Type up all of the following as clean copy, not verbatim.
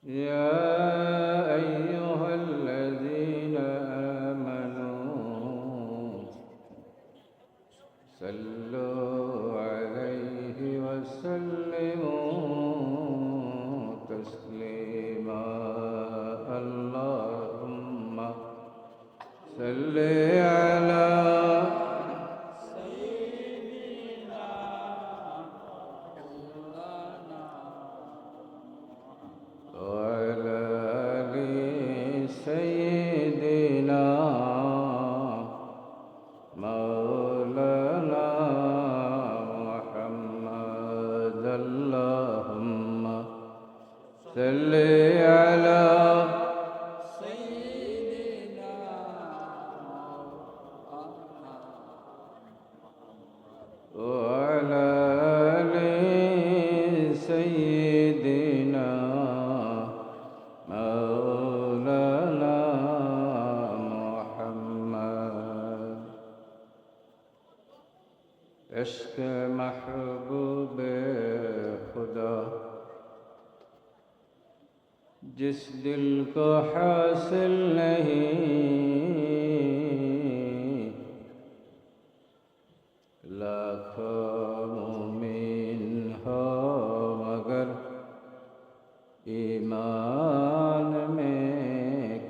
يا أيها الذين آمنوا صلوا عليه وسلموا تسليما اللهم صل على وعلى آل سيدنا مولانا محمد اللهم صل على وعلى آل سيدنا مولانا محمد عشق محبوب खुदा जिस दिल को हासिल नहीं लाखों मुमिन हो मगर ईमान में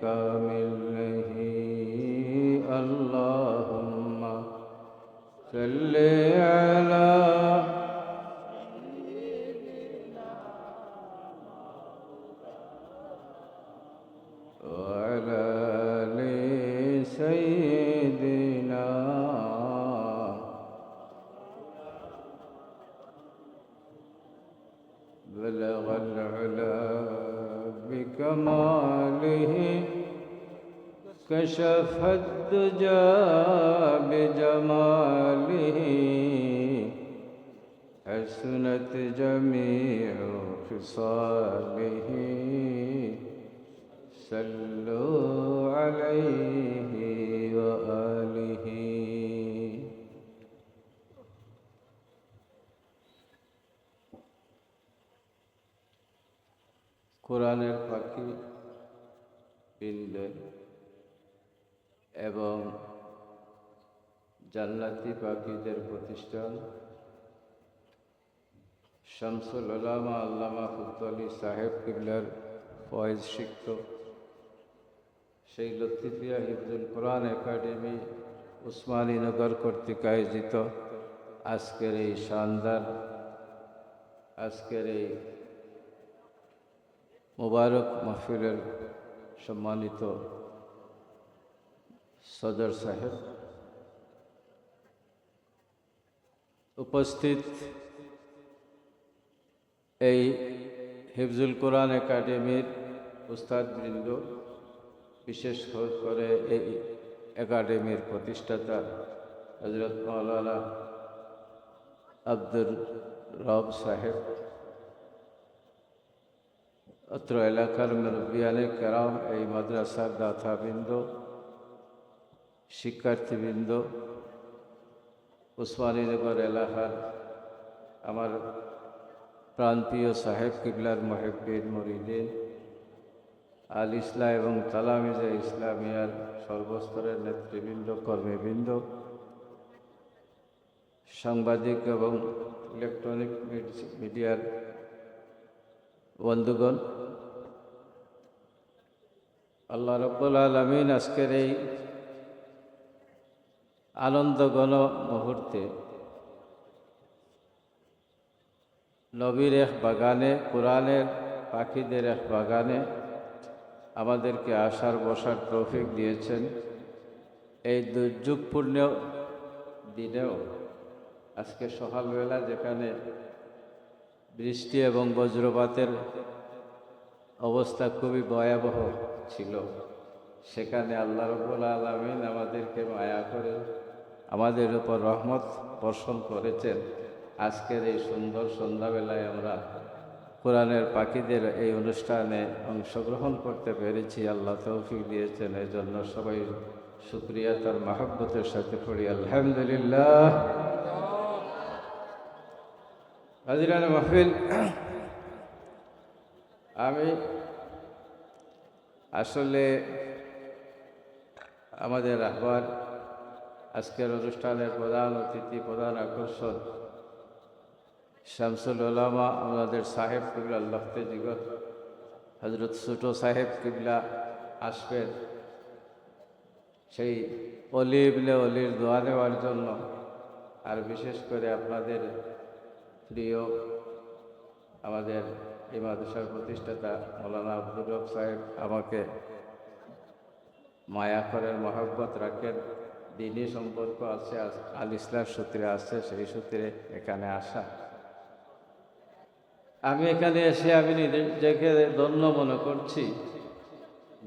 कामिल नहीं अल्लाहुम्मा सल्ली अला وعلى آل سيدنا بلغ العلا بكماله كشف الدجى بجماله حسنت جميع خصاله صلوا عليه وآله কোরআনের পাখি পিন্দে এবং জান্নাতি পাখিদের প্রতিষ্ঠান শামসুল উলামা আল্লামা ফুতলি সাহেব কিবলার ফয়েজ সিক্ত সেই লতিফিয়া হিফজুল কোরআন একাডেমি উসমানীনগর কর্তৃক আয়োজিত আজকের এই শানদার আজকের এই মুবারক মাহফিলের সম্মানিত সদর সাহেব, উপস্থিত এই হিফজুল কোরআন একাডেমির উস্তাদবৃন্দ, বিশেষ করে এই একাডেমির প্রতিষ্ঠাতা হযরত মাওলানা আব্দুর রব সাহেব, অত্র এলাকার মুরব্বিয়ানে কেরাম, এই মাদ্রাসার দাতাবৃন্দ, শিক্ষার্থীবৃন্দ, উসমানীনগর এলাকার আমার প্রান্তীয় সাহেব কিবলার মুহিব্বিন মুরিদিন, আল ইসলাম এবং তালামিজে ইসলামিয়ার সর্বস্তরের নেতৃবৃন্দ, কর্মীবৃন্দ, সাংবাদিক এবং ইলেকট্রনিক মিডিয়ার বন্ধুগণ, আল্লাহ রাব্বুল আলামিন আজকের এই আনন্দঘন মুহূর্তে নবীর এক বাগানে, কোরআনের পাখিদের এক বাগানে আমাদেরকে আসার বসার তৌফিক দিয়েছেন। এই দুর্যোগপূর্ণ দিনেও আজকে সকালবেলা যেখানে বৃষ্টি এবং বজ্রপাতের অবস্থা খুবই ভয়াবহ ছিল, সেখানে আল্লাহ রাব্বুল আলামিন আমাদেরকে মায়া করে আমাদের উপর রহমত বর্ষণ করেছেন। আজকের এই সুন্দর সন্ধ্যাবেলায় আমরা কোরআনের পাখিদের এই অনুষ্ঠানে অংশগ্রহণ করতে পেরেছি, আল্লাহ তৌফিক দিয়েছেন। এই জন্য সবাই শুকরিয়া তার মহব্বতের সাথে পড়ি আলহামদুলিল্লাহ। হাজিরান মাহফিল, আমি আসলে আমাদের রাহবার আজকের অনুষ্ঠানের প্রধান অতিথি, প্রধান আকর্ষণ শামসুল উলামা আমাদের সাহেব কিবলা লফতে জিগর হজরত ছোটো সাহেব কিবলা আসবেন সেই অলি ইবনে অলির দোয়া নেওয়ার জন্য। আর বিশেষ করে আপনাদের প্রিয় আমাদের এই মাদ্রাসার প্রতিষ্ঠাতা মৌলানা আব্দুর রব সাহেব আমাকে মায়া করেন, মহব্বত রাখেন, দিনই সম্পর্ক আছে, আল ইসলাম সূত্রে আছে, সেই সূত্রে এখানে আসা। আমি এখানে এসে আমি নিজেকে ধন্য মনে করছি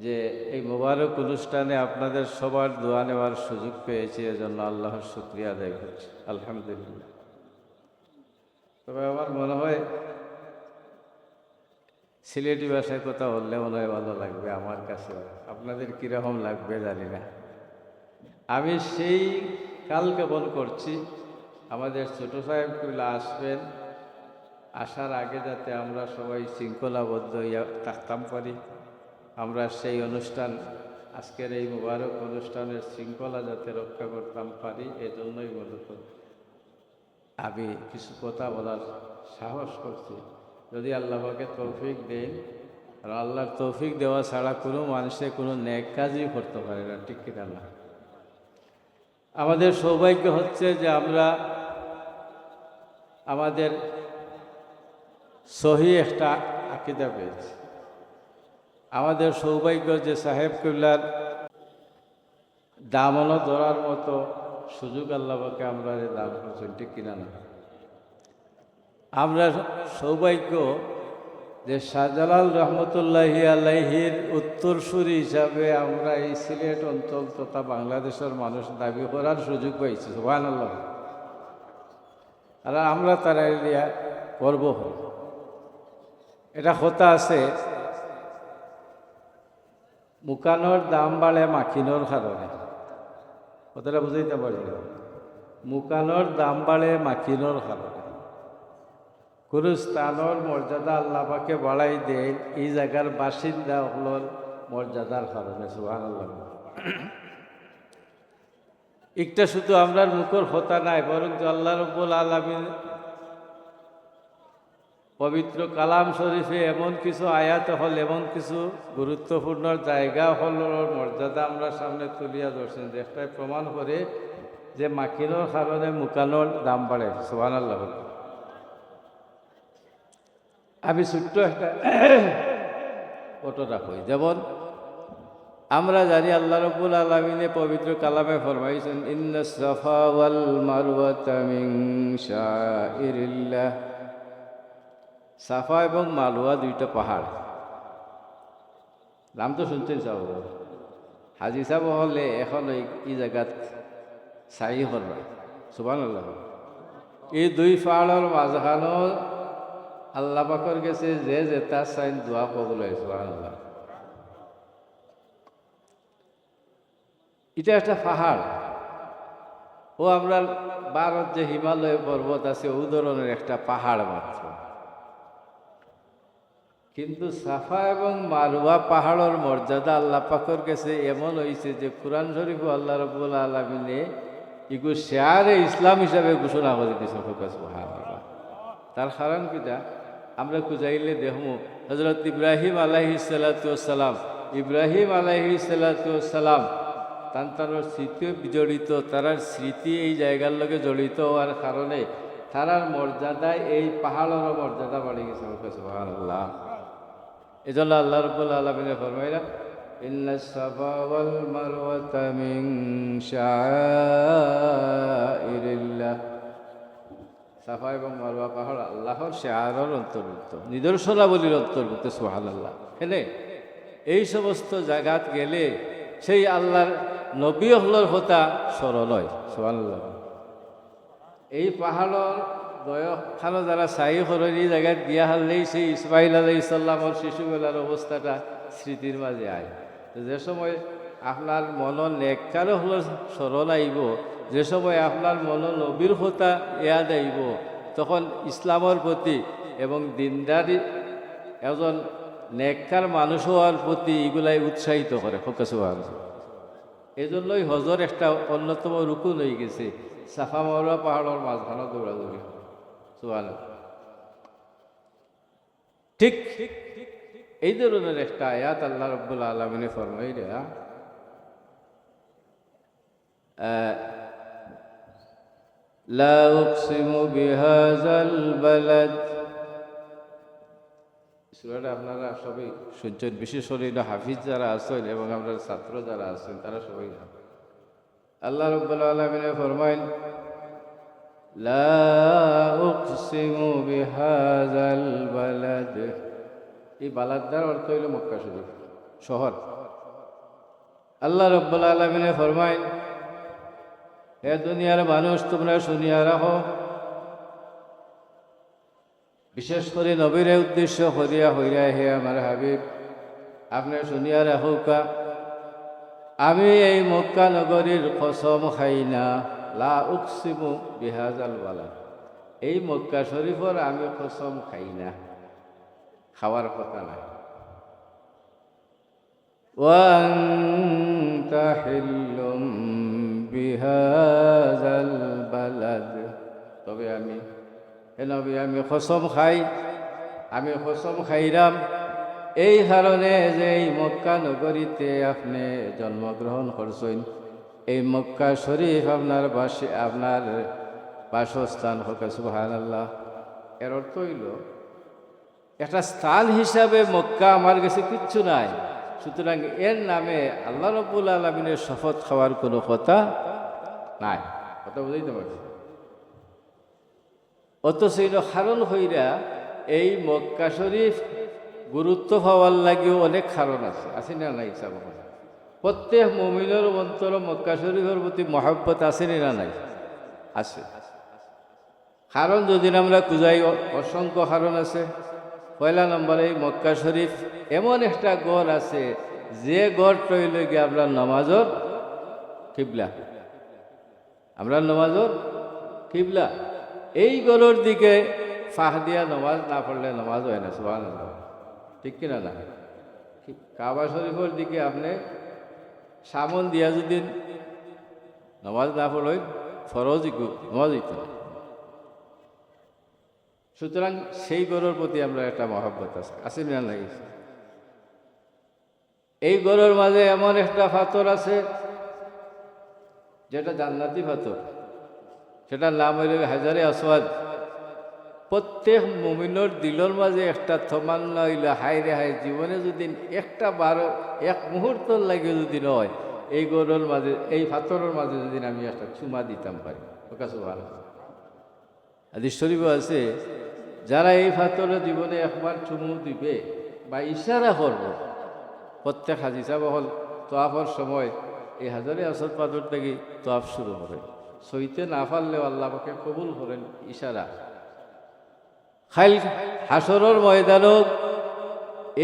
যে এই মোবারক অনুষ্ঠানে আপনাদের সবার দোয়া নেওয়ার সুযোগ পেয়েছি, এজন্য আল্লাহর শুকরিয়া আদায় করছি, আলহামদুলিল্লাহ। তবে আমার মনে হয় সিলেটি ভাষায় কথা বললে মনে হয় ভালো লাগবে আমার কাছে, আপনাদের কীরকম লাগবে জানি না। আমি সেই কাল জ্ঞাপন করছি আমাদের ছোটো সাহেবগুলো আসবেন, আসার আগে যাতে আমরা সবাই শৃঙ্খলাবদ্ধ থাকতাম পারি, আমরা সেই অনুষ্ঠান আজকের এই মোবারক অনুষ্ঠানের শৃঙ্খলা যাতে রক্ষা করতাম পারি, এজন্যই মূলত আমি কিছু কথা বলার সাহস করছি। যদি আল্লাহকে তৌফিক দেন, আর আল্লাহর তৌফিক দেওয়া ছাড়া কোনো মানুষে কোনো নেক কাজই করতে পারে না, ঠিক কিনা না? আমাদের সৌভাগ্য হচ্ছে যে আমরা আমাদের সহি একটা আকীদা পেয়েছি। আমাদের সৌভাগ্য যে সাহেব কিবলার দামনও ধরার মতো সুযোগ আল্লাহকে আমরা দান করছেন, ঠিক কিনা না? আমরা সৌভাগ্য যে শাহজালাল রহমতুল্লাহি আলাইহির উত্তরসূরি হিসাবে আমরা এই সিলেট অঞ্চল তথা বাংলাদেশের মানুষ দাবি করার সুযোগ পাইছি, সুবহানাল্লাহ। আর আমরা তারা এরিয়া গর্ব হই। এটা কথা আছে, মুকানোর দাম বাড়ে মাখিনোর কারণে, কথাটা বুঝাইতে পারি। মুকানোর দাম বাড়ে মাখিনোর কারণে। কোনো স্থানের মর্যাদা আল্লাহ পাকে বাড়াই দেন এই জায়গার বাসিন্দা হলোর মর্যাদার কারণে, সুবহানাল্লাহ। একটা শুধু আমরার মুখের কথা নাই, বরং আল্লাহ রাব্বুল আলামিন পবিত্র কালাম শরীফে এমন কিছু আয়াত হল, এমন কিছু গুরুত্বপূর্ণ জায়গা হল মর্যাদা আমরা সামনে তুলিয়া ধরছেন, যেটাই প্রমাণ করে যে মাকিনোর কারণে মুকানোর দাম বাড়ে, সুবহানাল্লাহ। আমি ছোট্ট একটা ঘটনা কই। যেমন আমরা জানি আল্লাহ রাব্বুল আলামিনে পবিত্র কালামে ফরমাইছেন, ইন্নাস সাফা ওয়াল মারওয়াতা মিন শাইরিল্লাহ। সাফা এবং মারওয়া দুইটা পাহাড়, নাম তো শুনছেন সব। হাজি সাহেব হলে এখন এই জায়গাত সাই করবে, সুবহানাল্লাহ। এই দুই পাহাড়ের মাঝখানো আল্লাহ পাকের গেছে যে যেটা চাইন দোয়া কবুল হয়, সুবহানাল্লাহ। এটা একটা পাহাড়। ও আমরা ভারত যে হিমালয় পর্বত আছে ওই ধরনের একটা পাহাড় মাত্র। কিন্তু সাফা এবং মারওয়া পাহাড়ের মর্যাদা আল্লাহ পাকের কাছে এমন হয়েছে যে কোরআন শরীফ আল্লাহ রাব্বুল আলামিনে এগুলো শেয়ারে ইসলাম হিসাবে ঘোষণা করে দিয়েছে, সুবহানাল্লাহ। তার কারণ কিটা আমরা খুঁজাইলে দেখবো হযরত ইব্রাহিম আলাইহিস সালাতু ওয়াস সালাম, ইব্রাহিম আলাইহিস সালাতু ওয়াস সালাম তার স্মৃতি জড়িত, তার স্মৃতি এই জায়গার লগে জড়িত হওয়ার কারণে তার মর্যাদায় এই পাহাড়ের মর্যাদা বাড়ি গেছে, সুবহানাল্লাহ। এই জন্য আল্লাহ রাব্বুল আলামিন ফরমাইলা, ইন্নাস সাফা ওয়াল মারওয়াতা মিন শাইরিল্লাহ। সাফা এবং মারওয়া পাহাড় আল্লাহর শিয়ারের অন্তর্ভুক্ত, নিদর্শনাবলীর অন্তর্ভুক্ত, সুবহানাল্লাহ। এখানে এই সমস্ত জায়গাত গেলে সেই আল্লাহর নবী হলোর কথা স্মরণ হয়, সুবহানাল্লাহ। এই পাহাড়ের দয়খানো যারা সাই করেন এই জায়গায় গিয়া হারলেই সেই ইসমাইল আলাইহিস সালামের শিশুবেলার অবস্থাটা স্মৃতির মাঝে আয়। যে সময় আপনার মন নেককারও হলো স্মরণ আইব, যে সময় আপনার মন নবীর কথা ইয়াদ আইব, তখন ইসলামের প্রতি এবং দিনদারি একজন নেককার মানুষ হওয়ার প্রতি এগুলাই উৎসাহিত করে সুবহান। এই জন্যই হজর একটা অন্যতম রুকুন হয়ে গেছে, সাফা মারোয়া পাহাড়ের মাঝখানে দৌড়াদৌড়ি সুবহান। ঠিক এই ধরনের একটা আয়াত আল্লাহ রাব্বুল আলামিন ফরমাইরা লা উকসিমু বিহাযাল বালাদ। সূরাটা আপনারা সবাই শুনছেন, বিশেষ করে হাফিজ যারা আছেন এবং আমরা ছাত্র যারা আছেন তারা সবাই জানেন। আল্লাহ রাব্বুল আলামিন ফরমাইন লা উকসিমু বিহাযাল বালাদ। এই বালাদ্দার অর্থ হইল মক্কা শরীফ, শহর। আল্লাহ রাব্বুল আলামিন ফরমাইন, হে দুনিয়ার মানুষ তোমরা শুনিয়া রাখো, বিশেষ করে নবীরে উদ্দেশ্য করিয়া হইয়া হে আমার হাবিব আপনি শুনিয়া রাখুকা, আমি এই মক্কা নগরীর কসম খাই না, লা উকসিমু বিহাযাল বালাদ, এই মক্কা শরীফর আমি কসম খাই না, খাওয়ার কথা নাই। ওয়া আনতা হিল্লুম বিহাযাল বালাদ, তবে আমি হে নবী আমি কসম খাই, আমি কসম খাইরাম এই কারণে যে এই মক্কা নগরীতে আপনি জন্মগ্রহণ করছেন, এই মক্কা শরীফ আপনার বাসস্থান হোক সুবহানাল্লাহ। এর অর্থ হইল একটা স্থান হিসাবে মক্কা আমার কাছে কিচ্ছু নাই, সুতরাং এর নামে আল্লাহ রাব্বুল আলামিনের শপথ খাওয়ার কোনো কথা নাই। কথা বুঝাইতে পারছি? অথচ কারণ হইরা এই মক্কা শরীফ গুরুত্ব পাওয়ার লাগেও অনেক কারণ আছে না নাই? হিসাব প্রত্যেক মুমিনের অন্তর মক্কা শরীফের প্রতি মহব্বত আছে না নাই? আছে। কারণ যদি আমরা খুঁজাই অসংখ্য কারণ আছে। পয়লা নম্বরে এই মক্কা শরীফ এমন একটা গড় আছে যে গড় তৈল গিয়ে আমরা নামাজর কিবলা, আমরা নামাজর কিবলা। এই গড়ের দিকে ফাঁক দিয়া নামাজ না পড়লে নামাজ হয় না সুবহানাল্লাহ, ঠিক কিনা না? কাবা শরীফের দিকে আপনি সামন দিয়া যদি নামাজ না পড়লেন ফরজ নামাজ হইত না। সুতরাং সেই গড়ের প্রতি আমরা একটা মহব্বত আছে না নাই? এই গড়ের মাঝে এমন একটা পাথর আছে যেটা জান্নাতি পাথর, সেটার নাম হইল হাজারে আসওয়াদ। প্রত্যেক মুমিনের দিলের মাঝে একটা তমান্না হইল, হাই রে হাই, জীবনে যদি একটা এক মুহূর্ত লাগে যদি নয় এই গড়ের মাঝে, এই পাথরের মাঝে যদি আমি একটা চুমা দিতাম পারি। ওকা সুবহানাল্লাহ। হাদিস শরীফে আছে যারা এই পাথরের জীবনে একবার চুমু দিবে বা ইশারা করব, প্রত্যেক হাজি সাহেব হল তোয়াফের সময় এই হাজারে আসর পাথর থেকে তোয়াফ শুরু করে, সইতে না পারলেও আল্লাহকে কবুল করেন ইশারা। খাইল হাসরের ময়দানত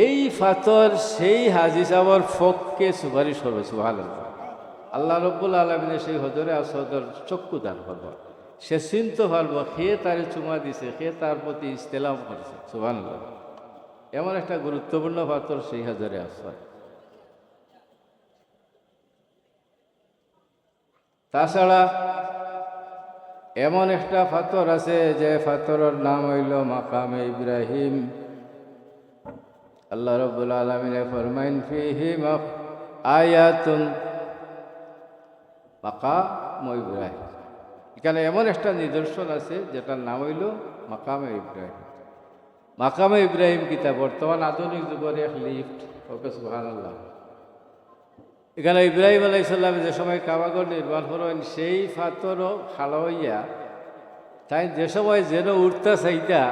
এই পাথর সেই হাজি সাহেবের পক্ষে সুপারিশ করবে সুবহানাল্লাহ। আল্লাহ রাব্বুল আলামিন সেই হজরে আসওয়াদের চক্ষু দান করবে, সে চিনতে পারবো সে তার চুমা দিছে, সে তার প্রতি ইস্তেলাম করছে সুবহানাল্লাহ। এমন একটা গুরুত্বপূর্ণ পাথর সেই হাজারে আসওয়াদ। তাছাড়া এমন একটা পাথর আছে যে পাথরের নাম হইল মাকামে ইব্রাহিম। আল্লাহ রাব্বুল আলামিন ফরমাইন ফিহি আয়াতুন মাকাম ইব্রাহিম। এখানে এমন একটা নিদর্শন আছে যেটার নাম হইল মাকামে ইব্রাহিম। মাকামে ইব্রাহিম কিতা বর্তমান আধুনিক যুগের এক লিফট। ওকে সুবহানাল্লাহ। এখানে ইব্রাহিম আলাইহিস সালাম যে সময় কাবাঘর নির্মাণ করেন সেই পাথরও খাড়া হইয়া তাই যে সময় যেন উঠতে চাইতা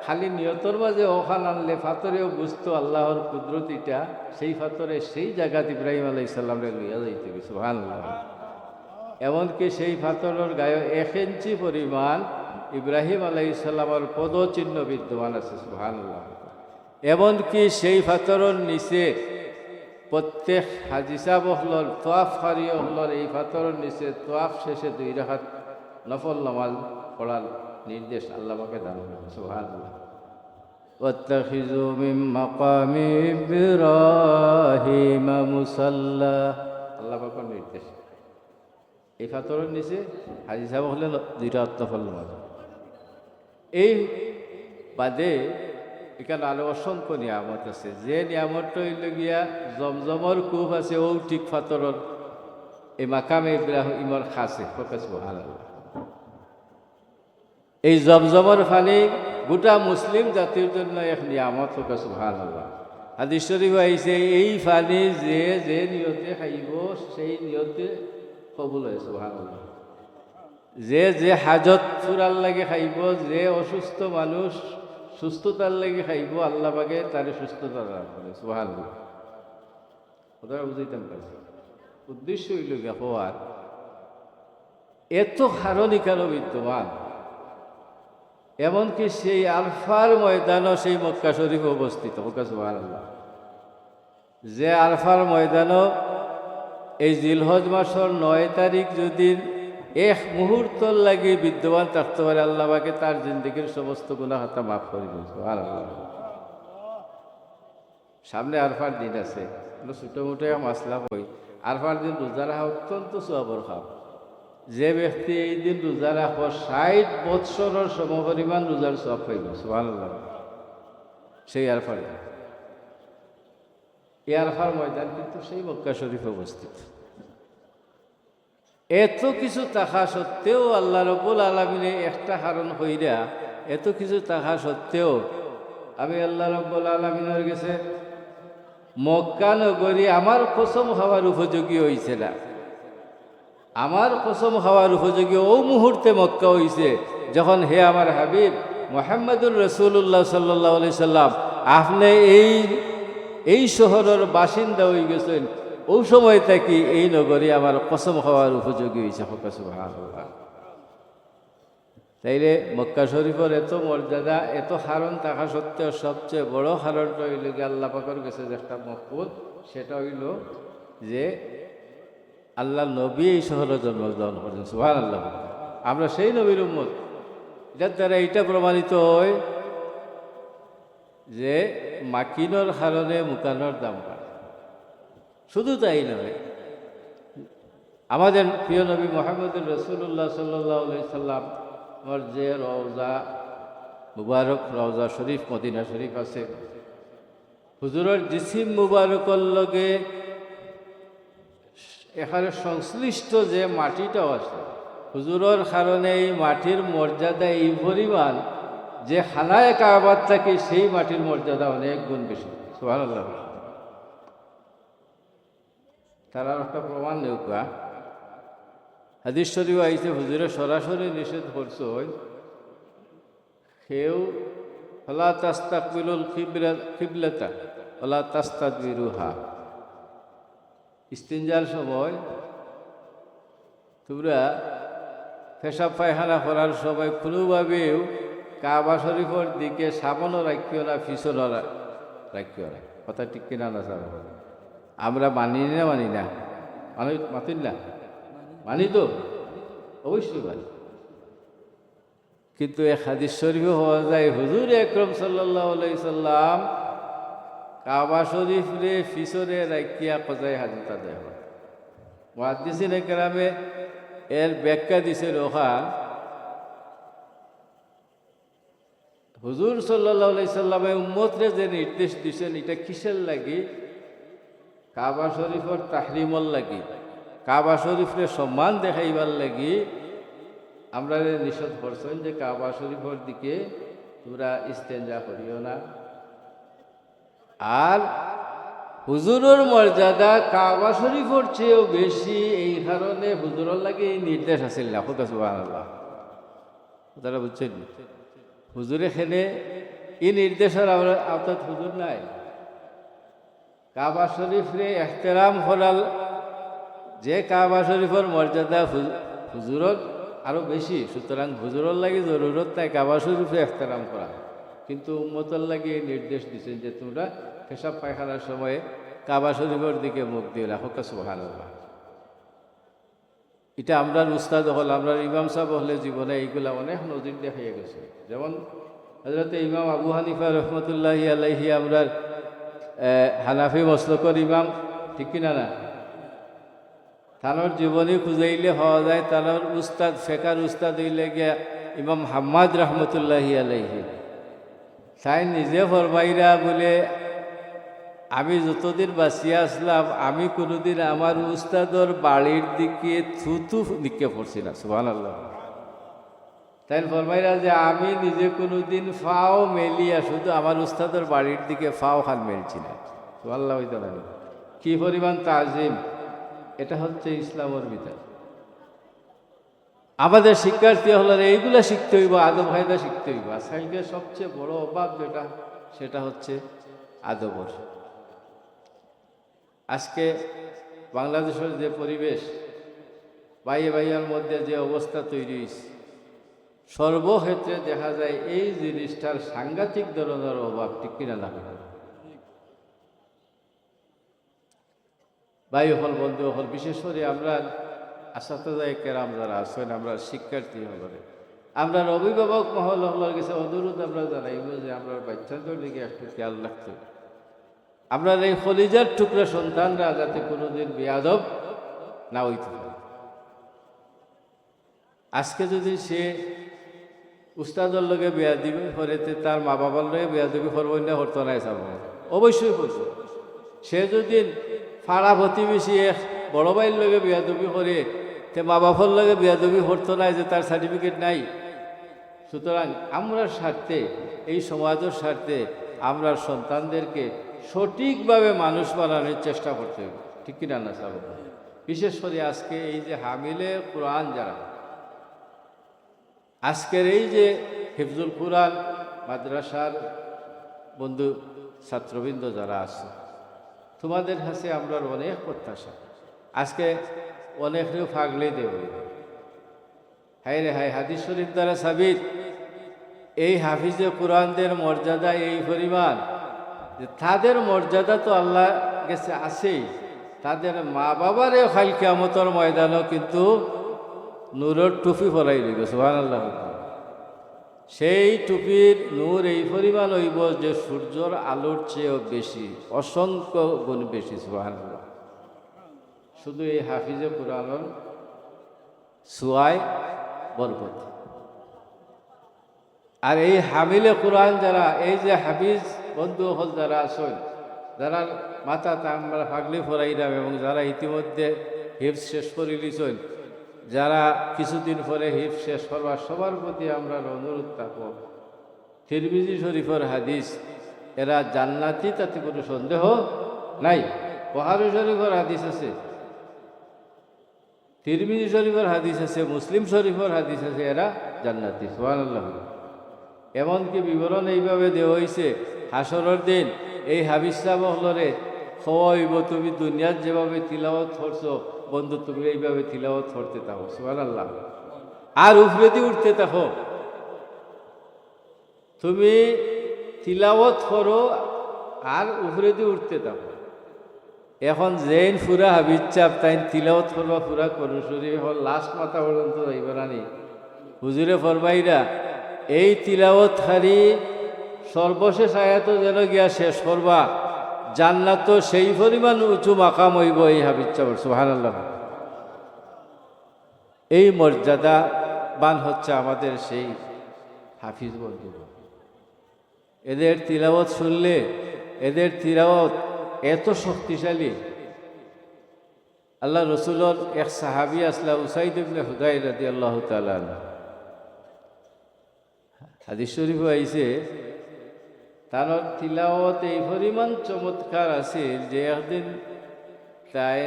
খালি নিয়তর মাঝে ওখান আনলে পাথরেও বুঝতো আল্লাহর কুদরতিটা, সেই পাথরে সেই জায়গাতে ইব্রাহিম আলাইহিস সালামরে লইয়া যাইতে হবে সুবহানাল্লাহ। এমনকি সেই পাথরের গায়ে 1 ইঞ্চি পরিমাণ ইব্রাহিম আলাইহিস সালামের পদচিহ্ন বিদ্যমান আছে সুবহানাল্লাহ। এমনকি সেই পাথরের নিচে প্রত্যেক হাজি সাহেব হলর তোয়াফকারী হলর এই পাথরের নিচে তোয়াফ শেষে 2 রাকাত নফল নামাজ পড়ার নির্দেশ আল্লাহ পাকে দান করেন সুবহানাল্লাহ। واتخذوا من مقام إبراهيم مصلى আল্লাহ পাকের নির্দেশ। এই পাথরের নিচে হাজী সাহেব হলেন দুইটা আত্মফল নামাজ। এই বাদে এখানে আরো অসংখ্য নিয়ামত আছে। যে নিয়ামতটা হইল গিয়া জমজমর কূপ আছে ও ঠিক পাথরের এই মাকামে ইব্রাহিমর খাসে ফোকাস সুবহানাল্লাহ। এই জমজমর পানি গোটা মুসলিম জাতির জন্য এক নিয়ামত ফোকাস সুবহানাল্লাহ। হাদিস শরীফ আইছে এই পানি যে যে নিয়তে খাইব সেই নিয়তে কবুল হয় সুবহানাল্লাহ। যে যে হাজত চূড়ার লাগে খাইব, যে অসুস্থ মানুষ সুস্থতার লাগে খাইব, আল্লাহ পাকে তার সুস্থতা দান করে সুবহানাল্লাহ। ওরা বুঝাইতাম পারছি উদ্দেশ্য হইল গিয়া হওয়ার এত কারণই কেন বিদ্যমান, এমনকি সেই আরফার ময়দানও সেই মক্কা শরীফে অবস্থিত মক্কা সুবহানাল্লাহ। যে আরফার ময়দানও এই জিলহজ মাসের 9 তারিখ যদি এক মুহূর্তর লাগে বিদ্যমান থাকতে পারে, আল্লাহ পাকে তার জিন্দেগির সমস্ত গুনাহ খাতা মাফ করে দিন সুবহানাল্লাহ। সামনে আরফার দিন আছে, ছোটো মোটো মাসলা কই। আরফার দিন রোজা রাখা অত্যন্ত সওয়াবের কাম। যে ব্যক্তি এই দিন রোজা রাখো 60 বৎসরের সমপরিমাণ রোজার সওয়াব পাইব সুবহানাল্লাহ। সেই আরফার দিন, এই আরফার ময়দান কিন্তু সেই মক্কা শরীফে অবস্থিত। এত কিছু থাকা সত্ত্বেও আল্লাহ রব্বুল আলামিনে একটা কারণ হইরা, এত কিছু থাকা সত্ত্বেও আমি আল্লাহ রব্বুল আলামিনের কাছে মক্কা নগরী আমার কসম খাওয়ার উপযোগী হয়েছে না। আমার কসম খাওয়ার উপযোগী ও মুহূর্তে মক্কা হয়েছে যখন হে আমার হাবিব মুহাম্মদুর রাসূলুল্লাহ সাল্লাল্লাহু আলাইহি সাল্লাম আপনি এই শহরের বাসিন্দা হয়ে গেছেন। ওই সময় থেকে এই নগরী আমার কসম খাওয়ার উপযোগী হয়েছে সুবহানাল্লাহ। তাইলে মক্কা শরীফের এত মর্যাদা, এত কারণ থাকা সত্ত্বেও সবচেয়ে বড় কারণটা হইল গিয়ে আল্লাহ পাকের কাছে যে একটা মকবুল, সেটা হইল যে আল্লাহ নবী এই শহরে জন্মগ্রহণ করেছেন সুবহানাল্লাহ। আমরা সেই নবীর উম্মত। যার দ্বারা এইটা প্রমাণিত হয় যে মাকিনোর কারণে মুকানোর দাম বাড়ে। শুধু তাই নয়, আমাদের প্রিয় নবী মুহাম্মদুর রাসূলুল্লাহ সাল্লাল্লাহু আলাইহি সাল্লাম আমার যে রওজা মুবারক, রওজা শরীফ মদিনা শরীফ আছে, হুজুরের জিসিম মুবারকর লগে এখানে সংশ্লিষ্ট যে মাটিটাও আছে, হুজুরের কারণে এই মাটির মর্যাদা এই পরিমাণ যে খানায় কাবার থাকে সেই মাটির মর্যাদা অনেক গুণ বেশি সুবহানাল্লাহ। তার একটা প্রমাণ নেওয়া হাদিস শরীফ আইছে, হুজুরে সরাসরি নিষেধ করছে কেউ ফালা তাস্তাকবিলুল কিবলাতা ওয়ালা তাস্তাদবিরুহা। ইস্তিনজার সময় তোমরা পেশাব পায়খানা করার সময় কোনোভাবেও কাবা শরীফের দিকে সামনও রাখিও না, পিছনও রাখিও না। কথা ঠিক কিনা না স্যার? আমরা মানি না মাতিন না, মানি তো অবশ্যই মানি। কিন্তু এক হাদিস শরীফে হওয়া যায় হুজুর আকরাম সাল্লাল্লাহু আলাইহি সাল্লাম কাবা শরীফ রে পিছনে রাখিয়া কজায় হাজতা দেয়। মুহাদ্দিসিনে কেরামে এর ব্যাখ্যা দিছে ওখান হুজুর সাল্লাল্লাহু আলাইহি সাল্লামে উম্মতরে যে নির্দেশ দিছেন এটা কিসের লাগি? কাবা শরীফের তাহরিমর লাগি, কাবা শরীফের সম্মান দেখাইবার লাগি আমরা নিষেধ করছেন যে কাবা শরীফের দিকে তোমরা ইস্তেঞ্জা করিও না। আর হুজুরের মর্যাদা কাবা শরীফের চেয়েও বেশি, এই কারণে হুজুরের লাগে এই নির্দেশ আছিল না। সুবহানাল্লাহ, তারা বুঝছেন হুজুর এখানে এই নির্দেশের আওতাত হুজুর নাই। কাবা শরীফরে এহতেরাম করাল যে কাবা শরীফের মর্যাদা হুজুরের আরও বেশি, সুতরাং হুজুরের লাগে জরুরত নাই কাবা শরীফে এহতেরাম করা। কিন্তু উম্মতের লাগে এই নির্দেশ দিচ্ছেন যে তোমরা পেশাব পায়খানার সময়ে কাবা শরীফের দিকে মুখ দিয়ে রাখো। সুবহানাল্লাহ। এটা আমরা উস্তাদ হল, আমরা ইমাম সাহেব হলে জীবনে এইগুলা অনেক নজির দেখাইয়া গেছে। যেমন হযরত ইমাম আবু হানিফা রহমতুল্লাহি আলাইহি আমরা হানাফি মসলকর ইমাম, ঠিক কিনা না? তানোর জীবনী খুঁজাইলে হওয়া যায় তানোর উস্তাদ ফেকার উস্তাদ হইলে গিয়া ইমাম হাম্মাদ রহমতুল্লাহি আলাইহি। তাই নিজে ফরমাইরা বলে আমি যতদিন বাঁচিয়া আসলাম আমি কোনোদিন আমার উস্তাদর বাড়ির দিকে থুতু দিকে পড়ছি না। সুবহানাল্লাহ। তাই ফরমাইরা যে আমি নিজে কোনোদিন ফাও মেলিয়া শুধু আমার উস্তাদর বাড়ির দিকে ফাও খান মেলছি না। সুবহানাল্লাহ। কি পরিমাণ তাজিম! এটা হচ্ছে ইসলামের বিধান। আমাদের শিক্ষার্থী হলেন এইগুলা শিখতে হইব, আদব কায়দা শিখতে হইব। আজকালকে সবচেয়ে বড় অভাব যেটা, সেটা হচ্ছে আদবর। আজকে বাংলাদেশের যে পরিবেশ, ভাইয়ে ভাইয়ার মধ্যে যে অবস্থা তৈরি হয়েছে, সর্বক্ষেত্রে দেখা যায় এই জিনিসটার সাংঘাতিক ধরনের অভাব, ঠিক কিনা না? ভাই হল, বন্ধু হল, বিশেষ করে আমরা আসাতাজায়ে কেরাম যারা আছেন, আমরা শিক্ষার্থী হলরে, আমরা অভিভাবক মহল হলার কাছে অনুরোধ আমরা জানাইব যে আমরা বাচ্চাদের দিকে একটু খেয়াল রাখতে। আমরা এই খলিজার টুকরা সন্তানরা যাতে কোনোদিন বেয়াদব না হইতে পারে। আজকে যদি সে উস্তাদের লগে বেয়াদবি করেতে তার মা বাবার লগে বেয়াদবি করবো না, হতো নাই চাব, অবশ্যই করছে। সে যদি পাড়া প্রতিবেশী বড় ভাইয়ের লগে বেয়াদবি করে তে মা বাবার লগে বেয়াদবি করতো নাই যে তার সার্টিফিকেট নাই। সুতরাং আমরা স্বার্থে, এই সমাজের স্বার্থে আমরা সন্তানদেরকে সঠিকভাবে মানুষ বানানোর চেষ্টা করতে হবে, ঠিক কিনা না চাব? বিশেষ করে আজকে এই যে হামিলে কোরআন যারা, আজকের এই যে হিফজুল কোরআন মাদ্রাসার বন্ধু ছাত্রবৃন্দ যারা আছে, তোমাদের কাছে আমরা অনেক প্রত্যাশা। আজকে অনেকেও ফাগলে দেব, হাই রে হাই, হাদিস শরীফ দ্বারা সাবিত এই হাফিজে কোরআনদের মর্যাদা এই পরিমাণ যে তাদের মর্যাদা তো আল্লাহ গেছে আছেই, তাদের মা বাবারে খাইল কিয়ামতের ময়দানও কিন্তু নূরের টুপি পরাই দিব। সুবহানাল্লাহ। সেই টুপির নূর এই পরিমাণ হইব যে সূর্যর আলোর চেয়েও বেশি, অসংখ্য গুণ বেশি। সুবহানাল্লাহ। শুধু এই হাফিজে কোরআনের সুয়ায় বরকত। আর এই হামিলে কোরআন যারা, এই যে হাফিজ বন্ধু হল যারা আছেন, যারা মাথা আমরা ফাগলি ফরাইলাম এবং যারা ইতিমধ্যে হিফজ শেষ করে লিছেন, যারা কিছুদিন পরে হিফজ শেষ করবার, সবার প্রতি আমরা অনুরোধ থাকবো, তিরমিজি শরীফের হাদিস, এরা জান্নাতি, তাতে কোনো সন্দেহ নাই। বুখারী শরীফের হাদিস আছে, তিরমিজি শরীফের হাদিস আছে, মুসলিম শরীফের হাদিস আছে, এরা জান্নাতি। সুবহানাল্লাহ। এমনকি বিবরণ এইভাবে দেওয়া হয়েছে, হাসরের দিন এই হাফিজ সাহেব হলরে হইব, তুমি দুনিয়ার যেভাবে তিলাওয়াত করছো বন্ধু, তুমি এইভাবে তিলাওয়াত করতে থাকো। সুবহানাল্লাহ। আর উপরে দিয়ে উঠতে থাকো, তুমি তিলাওয়াত করো আর উপরে দিয়ে উঠতে থাকো। এখন যেন ফুরা হাবিজ চাপ তাই তিলাওয়াত করবা ফুরা করো, শরীর হল লাস্ট মাথা পর্যন্ত যাইবার আনি হুজুরে ফরমাইরা এই তিলাওয়াত খারি সর্বশেষ আয়াত যেন গিয়া শেষ করবা, জান্নাত সেই পরিমাণ উঁচু মাকাম হইব এই হাবিজ চাপর। সুবহানাল্লাহ। এই মর্যাদা বান হচ্ছে আমাদের সেই হাফিজ বন্ধু। এদের তিলাওয়াত শুনলে, এদের তিলাওয়াত এত শক্তিশালী। আল্লাহ রসুলের এক সাহাবী আসলা, উসাইদ ইবনে হুদাইর রাদিয়াল্লাহু তাআলা আনহু, হাদিস শরীফে আইছে, তার তিলাওয়াত এই পরিমাণ চমৎকার আছে যে একদিন তাই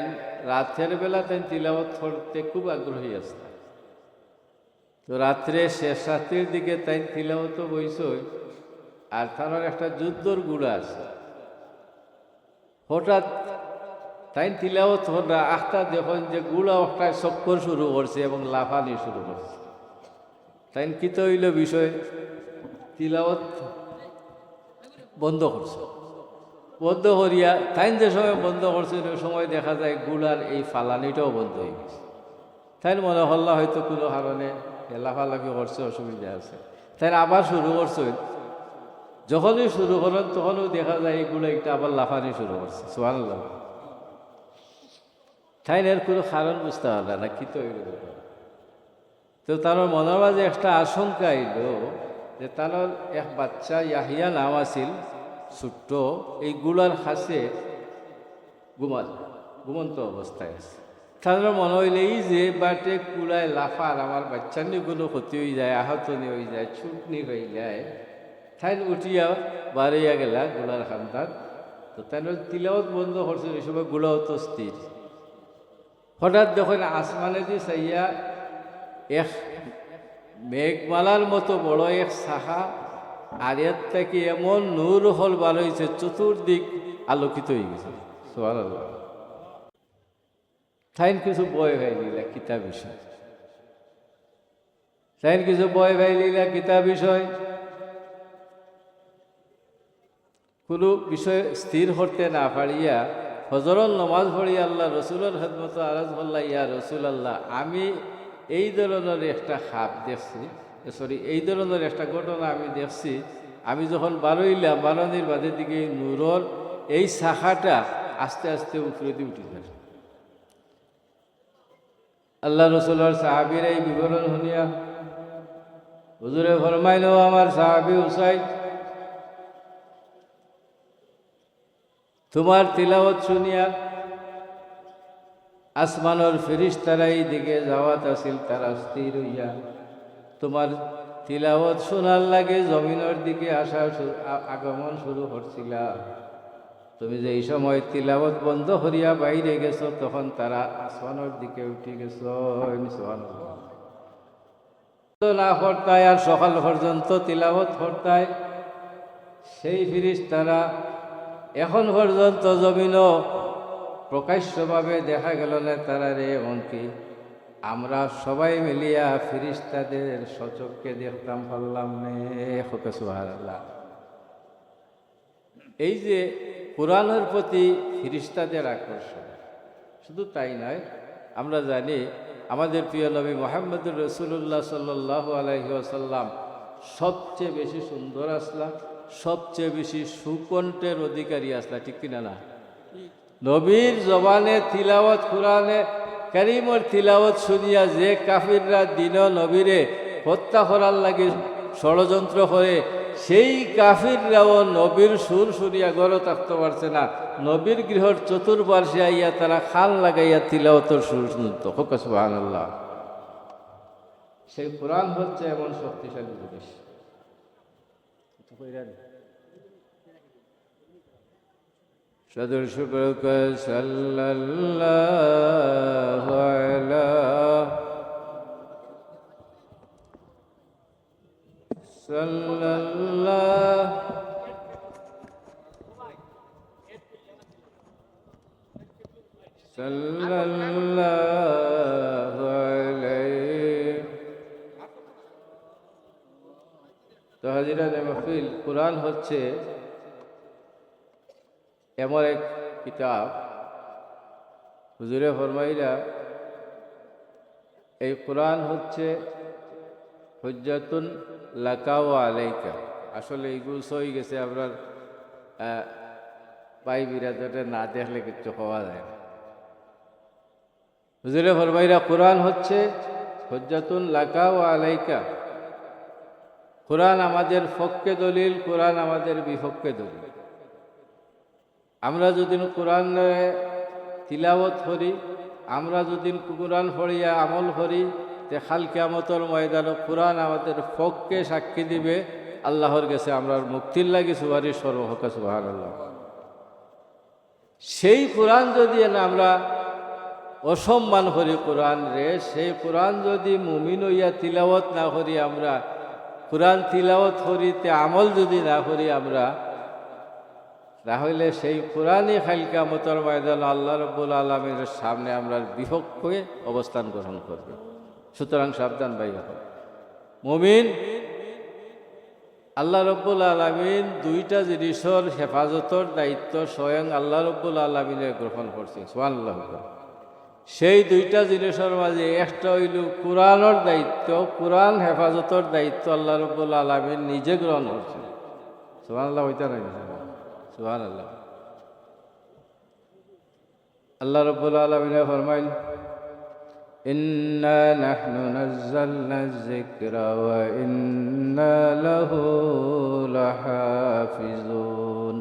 রাতের বেলা তাই তিলাওয়াত করতে খুব আগ্রহী আছে। তো রাত্রে শেষ রাত্রির দিকে তাই তিলাওয়াত বইস, আর তার একটা যুদ্ধর গুড়া আছে। হঠাৎ তাই তিলাওয়াত হরা আখটা দেখুন যে গুড়া একটা চক্কর শুরু করছে এবং লাফানি শুরু করছে। তাই কিত হইল বিষয়, তিলাওয়াত বন্ধ করছে। বন্ধ করিয়া তাই যে সময় বন্ধ করছে ওই সময় দেখা যায় গুড়ার এই ফালানিটাও বন্ধ হয়ে গেছে। তাই মনে হল্লা হয়তো কোনো কারণে লাফালাফি করছে, অসুবিধা আছে। তাই আবার শুরু করছে, যখনই শুরু করেন তখনও দেখা যায় এগুলো একটা আবার লাফানি শুরু করছে, সুবহানাল্লাহ। তাই এর কোনো কারণ বুঝতে পারলে না কি তৈরি করবে। তো তার মনের মাঝে একটা আশঙ্কা আইল যে তার এক বাচ্চা ইয়াহিয়া নাম আছিল ছোট্ট, এই গুলার খাসে ঘুমন্ত অবস্থায় আছে। তাদের মনে হইলে এই যে বাটে কুলায় লাফার আমার বাচ্চানি কোনো ক্ষতি হয়ে যায়, আহতনি হয়ে যায়, ছুটনি হয়ে যায়, তাই উঠিয়া বাড়িয়া গেলা গোলার খান্দার। তো তাই তিলাওয়াত বন্ধ করছে, ওই সময় গোলাও তো স্থির। হঠাৎ যখন আসমানে দিয়ে চাইয়া এক মেঘমালার মতো বড় এক শাখা, আর এর থেকে এমন নূর হল বার হয়েছে, চতুর্দিক আলোকিত হয়ে গেছে, সুবহানাল্লাহ। তাইন কিছু বয় ভাই নিলা কিতাব বিষয়, তাইন কিছু বয় ভাই নিলা কিতাব বিষয়, কোনো বিষয় স্থির করতে না পারিয়া ফজরের নমাজ পড়িয়া আল্লাহ রসুলের খেদমত আরাজ বললা, ইয়া রসুল আল্লাহ, আমি এই ধরনের একটা খাপ দেখছি, এই ধরনের একটা ঘটনা আমি দেখছি। আমি যখন বারোইলাম, বারোনির বাদের দিকে নূরের এই শাখাটা আস্তে আস্তে উপরে দিয়ে উঠে যায়। আল্লাহ রসুলের সাহাবীর এই বিবরণ শুনিয়া হুজুরে ফরমাইল, আমার সাহাবী উসাইদ, তোমার তিলাওয়াত শুনিয়া আসমানের ফেরেশতারা এই দিকে যাওয়াত আসিল, তারা স্থির হইয়া তোমার তিলাওয়াত শোনার লাগে জমিনের দিকে আসা আগমন শুরু করছিলা। তুমি যে এই সময় তিলাওয়াত বন্ধ করিয়া বাইরে গেছো, তখন তারা আসমানের দিকে উঠে গেছ। না করতায় আর সকাল পর্যন্ত তিলাওয়াত করতায় সেই ফেরেশতারা এখন পর্যন্ত জমিনও প্রকাশ্যভাবে দেখা গেল না তারা রে। এমনকি আমরা সবাই মিলিয়া ফেরেশতাদের সচক্ষে দেখতাম পারলাম নে। সুবহানাল্লাহ। এই যে কোরআনের প্রতি ফেরেশতাদের আকর্ষণ, শুধু তাই নয়, আমরা জানি আমাদের প্রিয় নবী মুহাম্মদুর রাসূলুল্লাহ সাল্লাল্লাহু আলাইহি ওয়াসাল্লাম সবচেয়ে বেশি সুন্দর আসলা, সবচেয়ে বেশি সুকণ্ঠের অধিকারী আসলা, ঠিক কিনা না? নবীর জবানে তিলাওয়াত, কোরআনে কারীমের তিলাওয়াত শুনিয়া যে কাফিররা দিন নবীরে হত্যা করার লাগে ষড়যন্ত্র করে, সেই কাফিররাও নবীর সুর শুনিয়া গড়ে থাকতে পারছে না। নবীর গৃহর চতুর্পার্শ্বে আইয়া তারা খাল লাগাইয়া তিলাওয়াতের সুর শুনত। সুবহানাল্লাহ। সেই কোরআন হচ্ছে এমন শক্তিশালী জিনিস। সদর শুকর সাল্লাল্লাহু আলা সাল্লাল্লাহু আলাইহি। তো হাজিরানে মাহফিল, কোরআন হচ্ছে এমন এক কিতাব, হুজুরে ফরমাইলা এই কোরআন হচ্ছে হুজ্জাতুন লাকা ওয়া আলাইকা। আসলে এইগুলো সই গেছে আপনার পাই বিরাজটা না দেখলে কিছু পাওয়া যায় না। হুজুরে ফরমাইলা কোরআন হচ্ছে হুজ্জাতুন লাকা ওয়া আলাইকা। কোরআন আমাদের পক্ষে দলিল, কোরআন আমাদের বিপক্ষে দলিল। আমরা যদি কোরআন তিলাওয়াত করি, আমরা যদি কোরআন পড়িয়া আমল করি, তে কাল কিয়ামতের ময়দানে কোরআন আমাদের পক্ষে সাক্ষী দিবে, আল্লাহর কাছে আমরা মুক্তির লাগি সুপারিশ সর্বহক। সুবহানাল্লাহ। সেই কোরআন যদি আমরা অসম্মান করি কোরআন রে, সেই কোরআন যদি মুমিন হইয়া তিলাওয়াত না করি, আমরা কোরআন তিলাওয়াত করিতে আমল যদি না করি আমরা, তাহলে সেই কোরআনই কাল কিয়ামতের ময়দানে আল্লাহ রাব্বুল আলামিনের সামনে আমরা বিপক্ষে অবস্থান গ্রহণ করবে। সুতরাং সাবধান ভাই, মুমিন আল্লাহ রাব্বুল আলামিন দুইটা জিনিসের হেফাজতের দায়িত্ব স্বয়ং আল্লাহ রাব্বুল আলামিনে গ্রহণ করছে। সুবহানাল্লাহ। সেই দুইটা জিনিসের মাঝে একটা হইল কোরআনের দায়িত্ব, কোরআন হেফাজতের দায়িত্ব আল্লাহ রাব্বুল আলামিন নিজে গ্রহণ করছে। সুবহানাল্লাহ হইতা নাই সুবহানাল্লাহ। আল্লাহ রাব্বুল আলামিন ফরমাইল ইন্না নাহনু নাযালনা যিকরা ওয়া ইন্না লাহু লাহাফিজুন।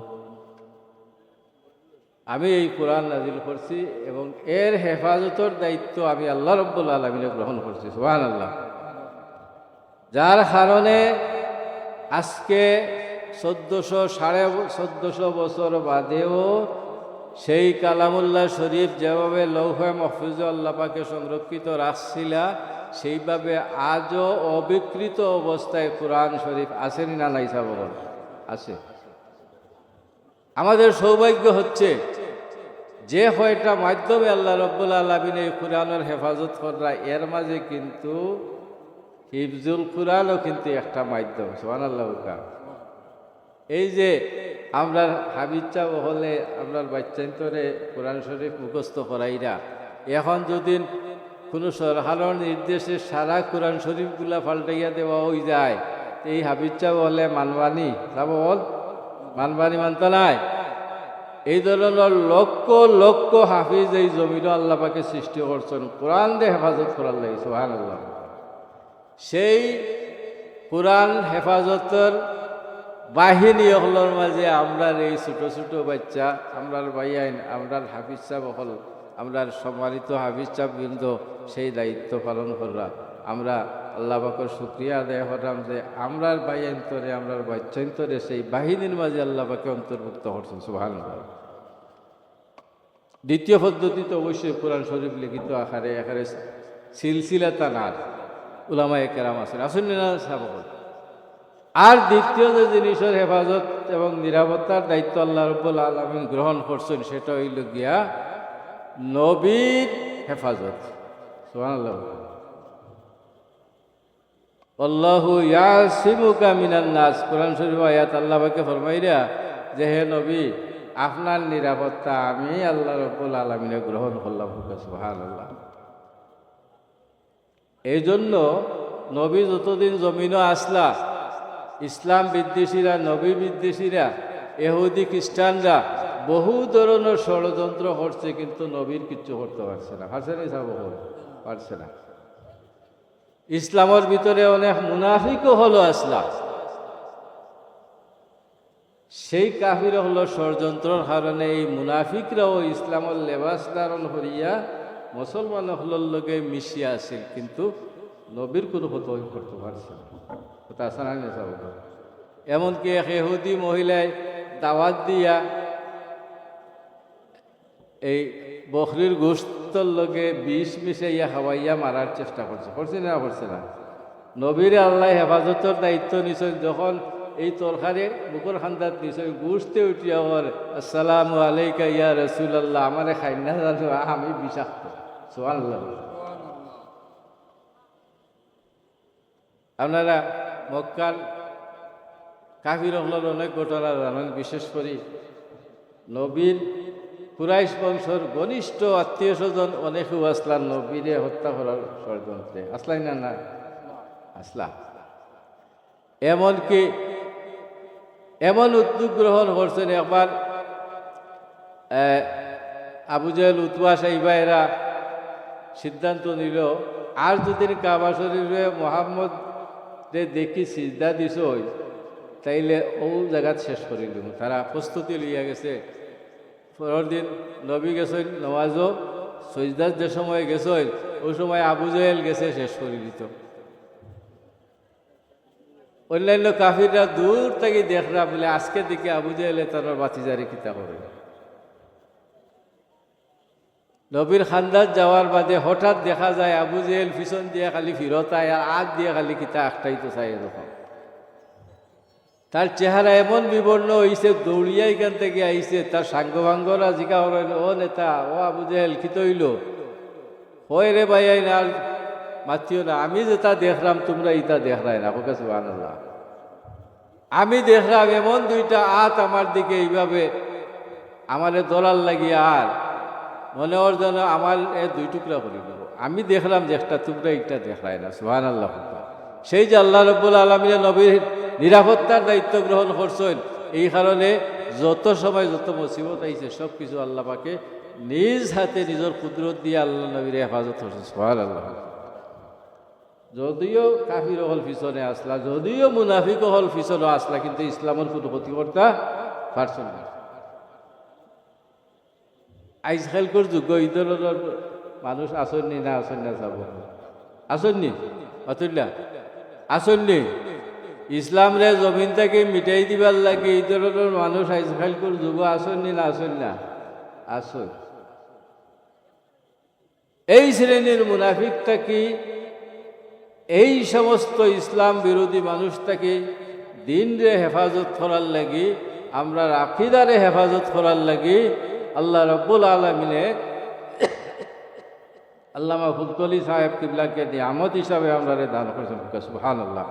আমি এই কোরআন নাজিল করছি এবং এর হেফাজতের দায়িত্ব আমি আল্লাহ রাব্বুল আলামিনে গ্রহণ করছি। সুবহানাল্লাহ। যার কারণে আজকে 1400 বছর বাদেও সেই কালামুল্লাহ শরীফ যেভাবে লৌহে মাহফুজে আল্লাহ পাকে সংরক্ষিত রাখছিলা, সেইভাবে আজও অবিকৃত অবস্থায় কোরআন শরীফ আসেনি না নাই সাবল আছে। আমাদের সৌভাগ্য হচ্ছে যে কয়টা মাধ্যমে আল্লাহ রাব্বুল আলামিন এই কোরআনের হেফাজত করা, এর মাঝে কিন্তু হিফজুল কোরআনও কিন্তু একটা মাধ্যম। সুবহানাল্লাহ। এই যে আমরা হাবিচ্ছা হলে আপনার বাচ্চান্তরে কোরআন শরীফ মুখস্থ করাইরা, এখন যদি কোনো সরকারের নির্দেশে সারা কোরআন শরীফগুলা পাল্টাইয়া দেওয়া হয়ে যায়, এই হাবিচ্ছা হলে মানবানি যাব বল মানবানি মানত নাই। এই ধরনের লক্ষ লক্ষ হাফিজ এই জমিনও আল্লাহ পাকে সৃষ্টি করছেন কোরআন দিয়ে হেফাজত করার লাগে। সুবহানাল্লাহ। সেই কোরআন হেফাজতের বাহিনী হলোর মাঝে আমরার এই ছোট ছোট বাচ্চা, আমরার ভাইয়াইন, আমরার হাফিজ সাহেব হল, আমরার সম্মানিত হাফিজ সাহেব বৃন্দ সেই দায়িত্ব পালন করা। আমরা আল্লাহ পাকের শুকরিয়া আদায় করলাম যে আমরার ভাইয়াইন্তরে, আমরার বাচ্চাইন্তরে সেই বাহিনীর মাঝে আল্লাহ পাকে অন্তর্ভুক্ত করছেন। সুবহানাল্লাহ। দ্বিতীয় পদ্ধতিতে অবশ্যই কোরআন শরীফ লিখিত আকারে একারে সিলসিলা তানার উলামায়ে কেরাম আছেন, আসেন না সাহাবা। আর দ্বিতীয় যে জিনিসের হেফাজত এবং নিরাপত্তার দায়িত্ব আল্লাহ রাব্বুল আলামিন গ্রহণ করছেন, সেটা হইল গিয়া নবীর হেফাজত। সুবহানাল্লাহ। আল্লাহু ইয়াসিমুকা মিনান নাস। কোরআন শরীফ আয়াত আল্লাহ পাকে ফরমাইরা যে হে নবী, আপনার নিরাপত্তা আমি আল্লাহ রাব্বুল আলামিনে গ্রহণ করলাম। সুবহানাল্লাহ। এই জন্য নবী যতদিন জমিনও আসলা, ইসলাম বিদ্বেষীরা, নবী বিদ্বেষীরা, ইহুদি খ্রিস্টানরা বহু ধরনের ষড়যন্ত্র করছে, কিন্তু নবীর কিচ্ছু করতে পারছে না। পারছে না সব পারছে না। ইসলামের ভিতরে অনেক মুনাফিকও হলো আসলা, সেই কাফির হলো ষড়যন্ত্রের কারণে এই মুনাফিকরাও ইসলামের লেবাস ধারণ করিয়া মুসলমান হলোর লগে মিশিয়া আছিল, কিন্তু নবীর কোনো কথা করতে পারছে না। কথা আসা না সব। এমনকি এক ইহুদি মহিলায় দাওয়াত দিয়া এই বকরির গোশতর লগে বিষ মিশাইয়া খাওয়াইয়া মারার চেষ্টা করছে। করছে না করছে না? নবীর আল্লাহ হেফাজতের দায়িত্ব নিশ্চয়, যখন এই তরকারি বুকুর খান্দাত নিশ্চয় গুছতে উঠিয়া হর আসসালামু আলাইকা ইয়া রাসূলুল্লাহ, আমারে খাইনা জানো আমি বিষাক্ত। সুবহানাল্লাহ। আপনারা মক্কার কাফির হলের অনেক ঘটনা জানেন। বিশেষ করে নবীর কুরাইশ বংশর ঘনিষ্ঠ আত্মীয় স্বজন অনেকেও আসলাম নবীরে হত্যা করার ষড়যন্ত্রে। আসলাই না না আসলা। এমনকি এমন উদ্যোগ গ্রহণ করছেন, একবার আবু জেহেল, উতবা, সাইবা এরা সিদ্ধান্ত নিল, আর যদি কাবা শরীফে মোহাম্মদ দেখি সিজদা দিছ তাইলে ও জায়গাত শেষ করিল। তারা প্রস্তুতি লইয়া গেছে। পরের দিন নবী গেছেন নমাজও, সজদার যে সময় গেছেন ওই সময় আবু জেহেল গেছে শেষ করে দিত। অন্যান্য কাফিররা দূর থেকে দেখরা বলে আজকে দিকে আবু জেহেলে তার বাতিজারি কিতা করে। নবীর খান্দাত যাওয়ার বাদে হঠাৎ দেখা যায় আবু জেহেল পিছন দিয়ে খালি ফিরত আয়, আর আগ দিয়ে খালি কিতা একটাই তো চাই এরকম। তার চেহারা এমন বিবর্ণ হয়েছে, দৌড়িয়া এখান থেকে আইছে। তার সাঙ্গভাঙ্গরা জিকা হলেন, ও নেতা, ও আবু জেহেল কি তৈল হয় রে ভাই, না মাতিও না, আমি যেটা দেখলাম তোমরা ইটা দেখলাই না। ওকে সুবহানাল্লাহ। আমি দেখলাম এমন দুইটা আত আমার দিকে এইভাবে আমারে দলাল লাগিয়ে, আর মনে ওর যেন আমার দুই টুকরা করে দেব। আমি দেখলাম যে একটা, তোমরা ইটা দেখলাই না। সুবহানাল্লাহ। সেই যে আল্লাহ রাব্বুল আলামিন নবীর নিরাপত্তার দায়িত্ব গ্রহণ করছেন, এই কারণে যত সময় যত মুসিবত আইছে সব কিছু আল্লাহ পাকে নিজ হাতে নিজের কুদরত দিয়ে আল্লাহ নবীর হেফাজত করছে সুবহানাল্লাহ। যদিও কাফির হল পিছনে আসলা, যদিও মুনাফিক হল পিছনে আসলা, কিন্তু ইসলামের কোনো ক্ষতি করতে পারছ না। আজকালকার যুগ এই ধরনের মানুষ আসেননি না আসেন না যাব আসেননি অতুল্লা আসেননি ইসলাম রে জমিন থেকে মিটাই দিবার লাগে এই ধরনের মানুষ আজকালকার যুগ আসেননি না আসেন না আসেন। এই শ্রেণীর মুনাফিকটাকে এই সমস্ত ইসলাম বিরোধী মানুষটাকে দিন রে হেফাজত করার লাগি আমরা আকিদারে হেফাজত করার লাগি আল্লাহ রব্বুল আলমিনে আল্লামা ফুলতলি সাহেব কিবলাকে নিয়ামত হিসাবে আমরা দান করেছেন সুবহানাল্লাহ।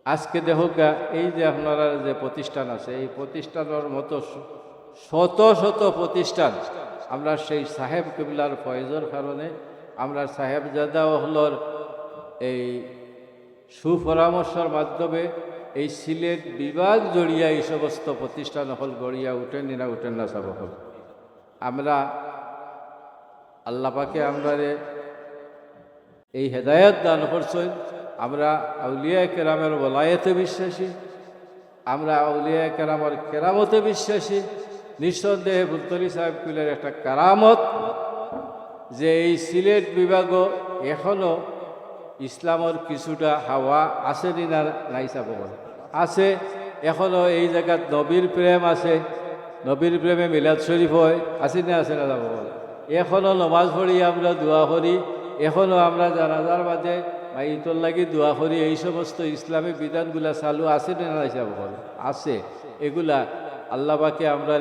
আজকে দেখোকা এই যে আপনারা যে প্রতিষ্ঠান আছে এই প্রতিষ্ঠানের মতো শত শত প্রতিষ্ঠান আমরা সেই সাহেব কিবলার ফয়েজের কারণে আমরা সাহেবজাদা হলর এই সুপরামর্শের মাধ্যমে এই সিলেট বিভাগ জড়িয়া এই সমস্ত প্রতিষ্ঠান হল গড়িয়া উঠেন না সব হল। আমরা আল্লাহ পাকে আমরা এই হেদায়ত দান করছেন। আমরা আউলিয়া কেরামের ওলায়েতে বিশ্বাসী, আমরা আউলিয়া কেরামের কেরামতে বিশ্বাসী। নিঃসন্দেহে ফুলতলি সাহেব কুলের একটা কারামত যে এই সিলেট বিভাগও এখনও ইসলামের কিছুটা হাওয়া আছে না নাই চাব আছে। এখনও এই জায়গাত নবীর প্রেম আছে, নবীর প্রেমে মিলাদ শরীফ হয় আছে না আছে না যাব। এখনও নমাজ পড়ি আমরা দোয়া করি, এখনও আমরা জানাজার বাদে মাইতর লাগি দোয়া করি। এই সমস্ত ইসলামী বিধানগুলা চালু আছে না নাই চাব আছে। এগুলা আল্লাহ পাকে আমরা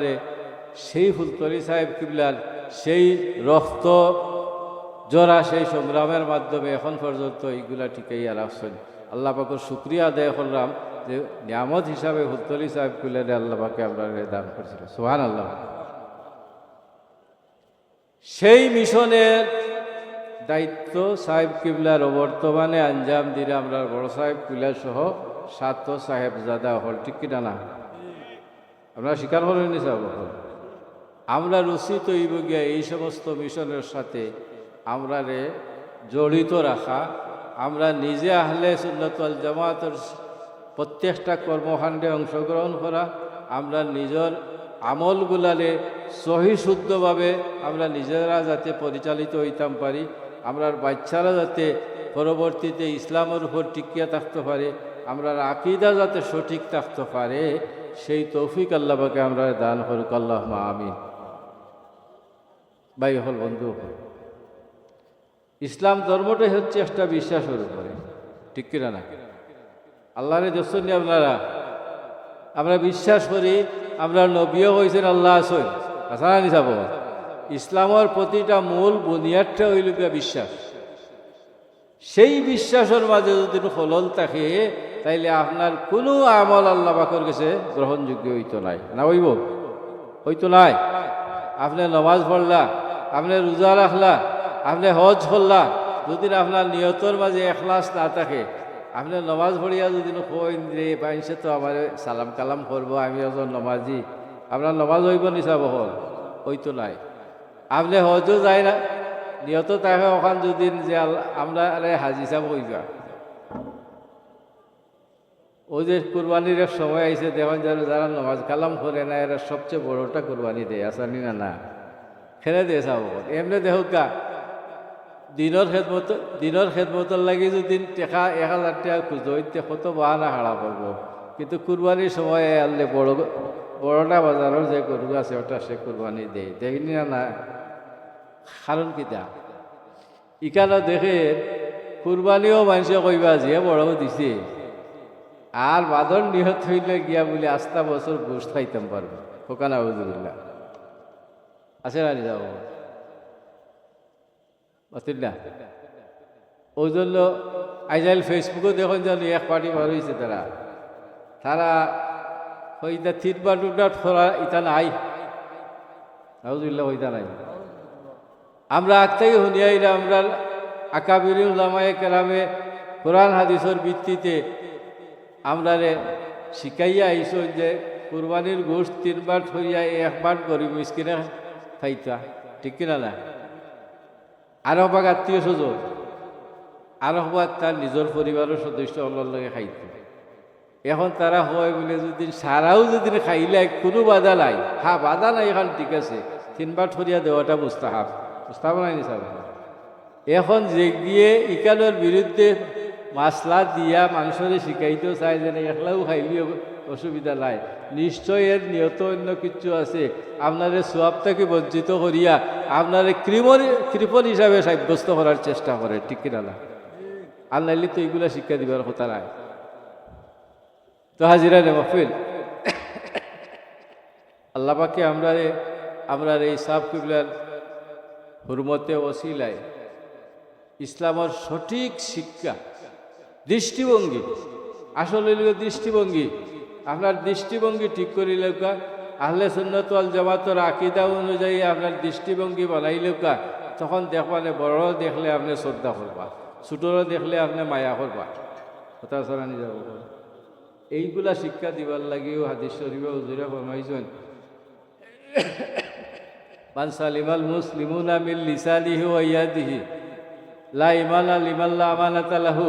সেই ফুলতলি সাহেব কিবলার সেই রক্ত জরা সেই সংগ্রামের মাধ্যমে এখন পর্যন্ত এইগুলা টিকাইয়া রাখছেন। আল্লাহ পাকের শুক্রিয়া আদায় করলাম যে নিয়ামত হিসাবে ফুলতলি সাহেব কিবলার আল্লাহ পাকে আমরা দান করছিল সুবহানাল্লাহ। সেই মিশনের দায়িত্ব সাহেব কিবলার বর্তমানে আঞ্জাম দিলে আমরা বড় সাহেব কিবলা সহ 7 সাহেবজাদা হল, ঠিক কিনা না? আমরা স্বীকার করে নিছি। আমরা রচিত গিয়া এই সমস্ত মিশনের সাথে আমরা জড়িত রাখা, আমরা নিজে আহলে সুন্নাত ওয়াল জামাতের প্রত্যেকটা কর্মকাণ্ডে অংশগ্রহণ করা, আমরা নিজের আমলগুলারে সহি শুদ্ধভাবে আমরা নিজেরা যাতে পরিচালিত হইতাম পারি, আমরা বাচ্চারা যাতে পরবর্তীতে ইসলামের উপর টিকিয়া থাকতে পারে, আমরা আকীদা যাতে সঠিক থাকতে পারে, সেই তৌফিক আল্লাহ পাকে আমরা দান করুক আল্লাহুম্মা আমিন। ভাই হল বন্ধু, ইসলাম ধর্মটাই হচ্ছে একটা বিশ্বাসের উপরে, ঠিক কিনা না? আল্লাহরে দর্শন আপনারা আমরা বিশ্বাস করি, আমরা নবীও হয়েছেন আল্লাহ আসেন আসা নি যাব। ইসলামের প্রতিটা মূল বুনিয়াদটা হইল বিশ্বাস। সেই বিশ্বাসের মাঝে যদি খলল থাকে তাইলে আপনার কোনো আমল আল্লাহ পাকের কাছে গ্রহণযোগ্য হইতো নাই, না হইব? হইতো নাই। আপনি নমাজ পড়লা, আপনি রোজা রাখলা, আপনি হজ করলা, যদি আপনার নিয়তর মাঝে এখলাস না থাকে, আপনি নমাজ পড়িয়া যদি কইন যে পাইছে তো আমার সালাম কালাম করবো, আমি একজন নমাজি, আপনার নমাজ হইব নিচা বহল হইতো নাই। আপনি হজও যায় না, নিয়ত থাকে ওখান যদি যে আমরা হাজি সাহেব হইবা। ওই যে কুরবানির এক সময় আইসে দেখুন যারা নমাজ কালাম করে না এরা সবচেয়ে বড়টা কুরবানি দেয়, আসানি না না খেলে দিয়ে চাব। এমনি দেখুকা দিনের খেদমতর লাগি যদি টেকা 1000 টাকা খুঁজো কত বাহানা হারা করবো, কিন্তু কুরবানির সময় আনলে বড়টা বাজারের যে গরু আছে ওটা সে কুরবানি দেয়, দেখনি না না? কারণ কিতা ইকানো দেখে কুরবানিও মানুষে কইবা যে বড় দিছে, আর বাদর নিহত হইলে গিয়া বলে আস্তা বছর গোষ্ঠ খাইতাম পারবো, কোকানা বুজুল্লাহ আছে না যাব না। ওই জন্য আইজাইল ফেসবুকে দেখুন যেন এক পার্টি বার হয়েছে, তারা হইতা 3 বার ফোরা ইতা নাই, আউযুবিল্লাহ হইতা নাই। আমরা আগ থেকে শুনিয়াইরা আমরা আকাবির উলামায়ে কেরামে কোরআন হাদিসের ভিত্তিতে আমরা শিখাইয়া আইসো যে কুরবানির গোষ্ঠ 3 বার থইয়া 1 বার গরিব মিসকিনে খাইতা, ঠিক কিনা না? আরো ভাগ আত্মীয় স্বজন, আরো ভাগ তার নিজের পরিবারের সদস্য অল্লার লগে খাইত। এখন তারা হয় বলে যদি সারাও যদি খাইলে কোনো বাধা নাই, হ্যাঁ বাধা নাই, এখন ঠিক আছে 3 বার থরিয়া দেওয়াটা মুস্তাহাব, মুস্তাহাব নাই নি সাহেব। এখন যে গিয়ে ইকানোর বিরুদ্ধে মাসলা দিয়া মানুষের শিখাইতেও চাই যে একলাও খাইলেও অসুবিধা নাই, নিশ্চয় এর নিয়ত অন্য কিছু আছে, আপনারে সোয়াব থেকে বঞ্চিত করিয়া আপনারে কৃপণ হিসাবে সাব্যস্ত করার চেষ্টা করে, ঠিক কিনা না? আর নাইলে তো এইগুলা শিক্ষা দিবার কথা নাই। তো হাজিরা মহফিল, আল্লাহ পাকে আমরা এই সাব কিবলার হুরমতে ওসিলায় ইসলামের সঠিক শিক্ষা, দৃষ্টিভঙ্গি, আসলে দৃষ্টিভঙ্গি, আপনার দৃষ্টিভঙ্গি ঠিক করিলে আহলে সুন্নাত ওয়াল জামাতের আকীদা অনুযায়ী আপনার দৃষ্টিভঙ্গি বানাইলে তখন দেখবানে বড় দেখলে আপনি শ্রদ্ধা করবা, ছোটরা দেখলে আপনি মায়া করবা, কথা শোনানি যাব। এইগুলা শিক্ষা দিবার লাগিও হাদিস শরীফে হুজুরে ফরমাইছেন, মান সালিমাল মুসলিমুনা মিন লিসানিহি ওয়া ইয়াদিহি লা ইমানা লিমান লা আমানাতা লাহু।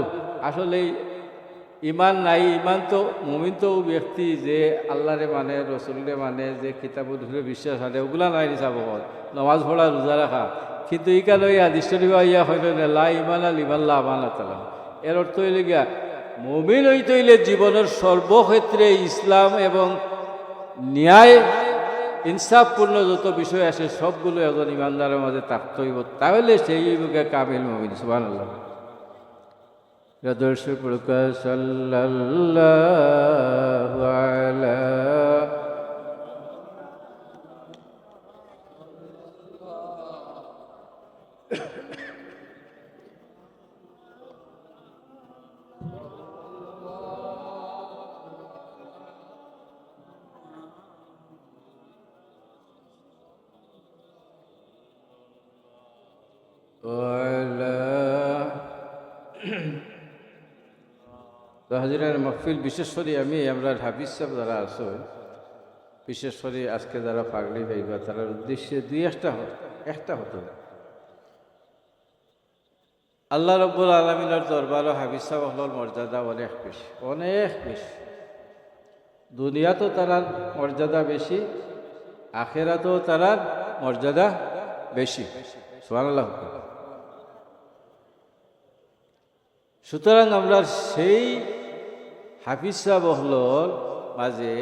আসলে ইমান নাই, ইমান তো মুমিন তো ব্যক্তি যে আল্লাহরে মানে, রসুলরে মানে, যে কিতাবুল বিশ্বাস আনে, ওগুলা নাই নিচাব, নমাজ পড়া, রোজা রাখা। কিন্তু ইকানো এই হাদিস শরীফে ইয়া হইল না লা ইমানা লিমান লা আমানাতা লাহু। এর অর্থ হইলে গিয়া মুমিন হইতে হইলে জীবনের সর্বক্ষেত্রে ইসলাম এবং ন্যায় ইনসাফপূর্ণ যত বিষয় আছে সবগুলো একজন ইমানদারের মাঝে থাকতে হইব, তাহলে সেই কামিল মুমিন। সুবহানাল্লাহ। দর্শক সাল্লাল্লাহু আলা তো হাজিরার মহফিল, বিশেষ করে আমরা হাফিজ সাহেব যারা আছো, বিশেষ করে আজকে যারা পাগড়ি পাইবা তার উদ্দেশ্যে একটা হতো, আল্লাহ রব্বুল আলমিনের দরবার হাফিজ সাহেব হলোর মর্যাদা অনেক বেশি, অনেক বেশি। দুনিয়াতেও তারার মর্যাদা বেশি, আখেরাতেও তারার মর্যাদা বেশি। সুবহানাল্লাহ। সুতরাং আমরা সেই হাফিজ সাহেব হলোর মাঝে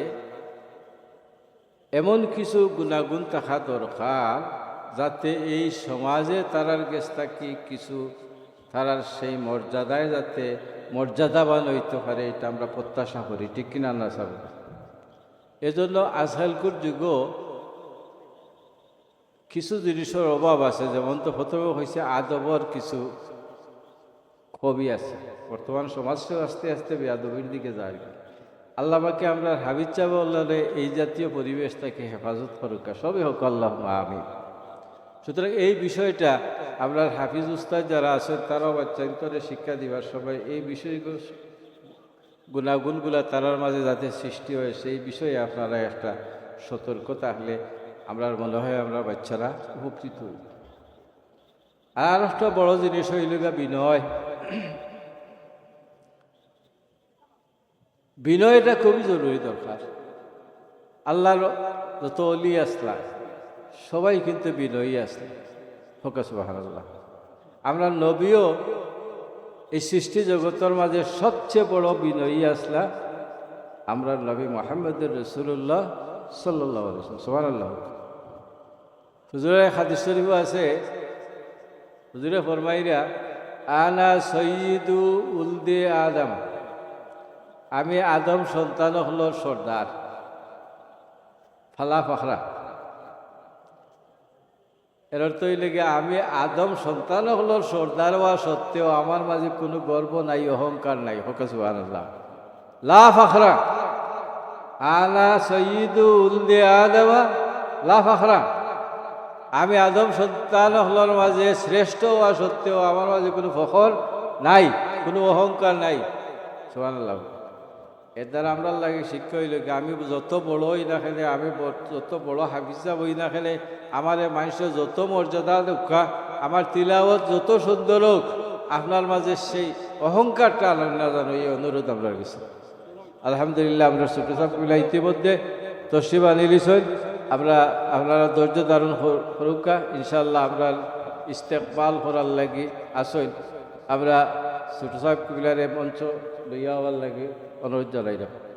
এমন কিছু গুণাগুণ থাকা দরকার যাতে এই সমাজে তারার গেছ থাকি কিছু তারার সেই মর্যাদায় যাতে মর্যাদাবান হইতে পারে, এটা আমরা প্রত্যাশা করি, ঠিক কিনা না সাব? এজন্য আজকালকার যুগও কিছু জিনিসের অভাব আছে। যেমন তো প্রথমে হয়েছে আদবর কিছু কবি আছে, বর্তমান সমাজটা আস্তে আস্তে বেয়াদবির দিকে যায়। আল্লাহ পাকে আমরা হাবিজ চাবো আল্লাহ এই জাতীয় পরিবেশ থেকে হেফাজত করুক, সবই হোক আল্লাহ আমিন। সুতরাং এই বিষয়টা আমরা হাফিজ উস্তাদ যারা আছেন তারাও বাচ্চান্তরে শিক্ষা দিবার সময় এই বিষয়গুলো গুণাগুণগুলা তারার মাঝে যাতে সৃষ্টি হয় সেই বিষয়ে আপনারা একটা সতর্ক থাকলে আমরা মনে হয় আমরা বাচ্চারা উপকৃত হই। আর একটা বড় জিনিস হইল বিনয়। বিনয়টা খুবই জরুরি দরকার। আল্লাহর যত অলি আসলা সবাই কিন্তু বিনয়ী আসলা, ফোকাস সুবহানাল্লাহ। আমরা নবীও এই সৃষ্টি জগতের মাঝে সবচেয়ে বড় বিনয়ী আসলা আমরা নবী মুহাম্মদ রাসূলুল্লাহ সাল্লাল্লাহু আলাইহি ওয়াসাল্লাম। সুবহানাল্লাহ। হুজুরের হাদিস শরীফ আছে, হুজুরে ফরমাইরা আনা সৈয়দু উলদে আদম, আমি আদম সন্তান হলো সর্দার, ফালা ফখরা। এর অর্থ হইলে গিয়ে আমি আদম সন্তান হলো সর্দার হওয়া সত্ত্বেও আমার মাঝে কোনো গর্ব নাই, অহংকার নাই। হোকা সুবহানাল্লাহ। লা ফখরা, আনা সৈয়দু উলদে আদম লা ফখরা, আমি আদম সন্তান হলোর মাঝে শ্রেষ্ঠ হওয়া সত্ত্বেও আমার মাঝে কোনো ফখর নাই, কোনো অহংকার নাই। সুবহানাল্লাহ। এর দ্বারা আমরা লাগে শিক্ষা হইল কি আমি যত বড় হই না খেলে আমি যত বড় হাফিজা বই না খেলে আমার মানুষের যত মর্যাদা দক্ষা আমার তিলাওয়াত যত সুন্দর হোক আপনার মাঝে সেই অহংকারটা আনন্দ না জানো এই অনুরোধ আমরা গেছি। আলহামদুলিল্লাহ আমরা ছোট সাপগুলা ইতিমধ্যে তসিবা নিলিছই আমরা আপনারা ধৈর্য ধারণ করুকা ইনশাল্লাহ আমরা ইস্তেকবাল করার লাগি আসইন আমরা ছোট সাহেবগুলার মঞ্চ লইয়া হওয়ার লাগে অনুরোধ জানাইলাম।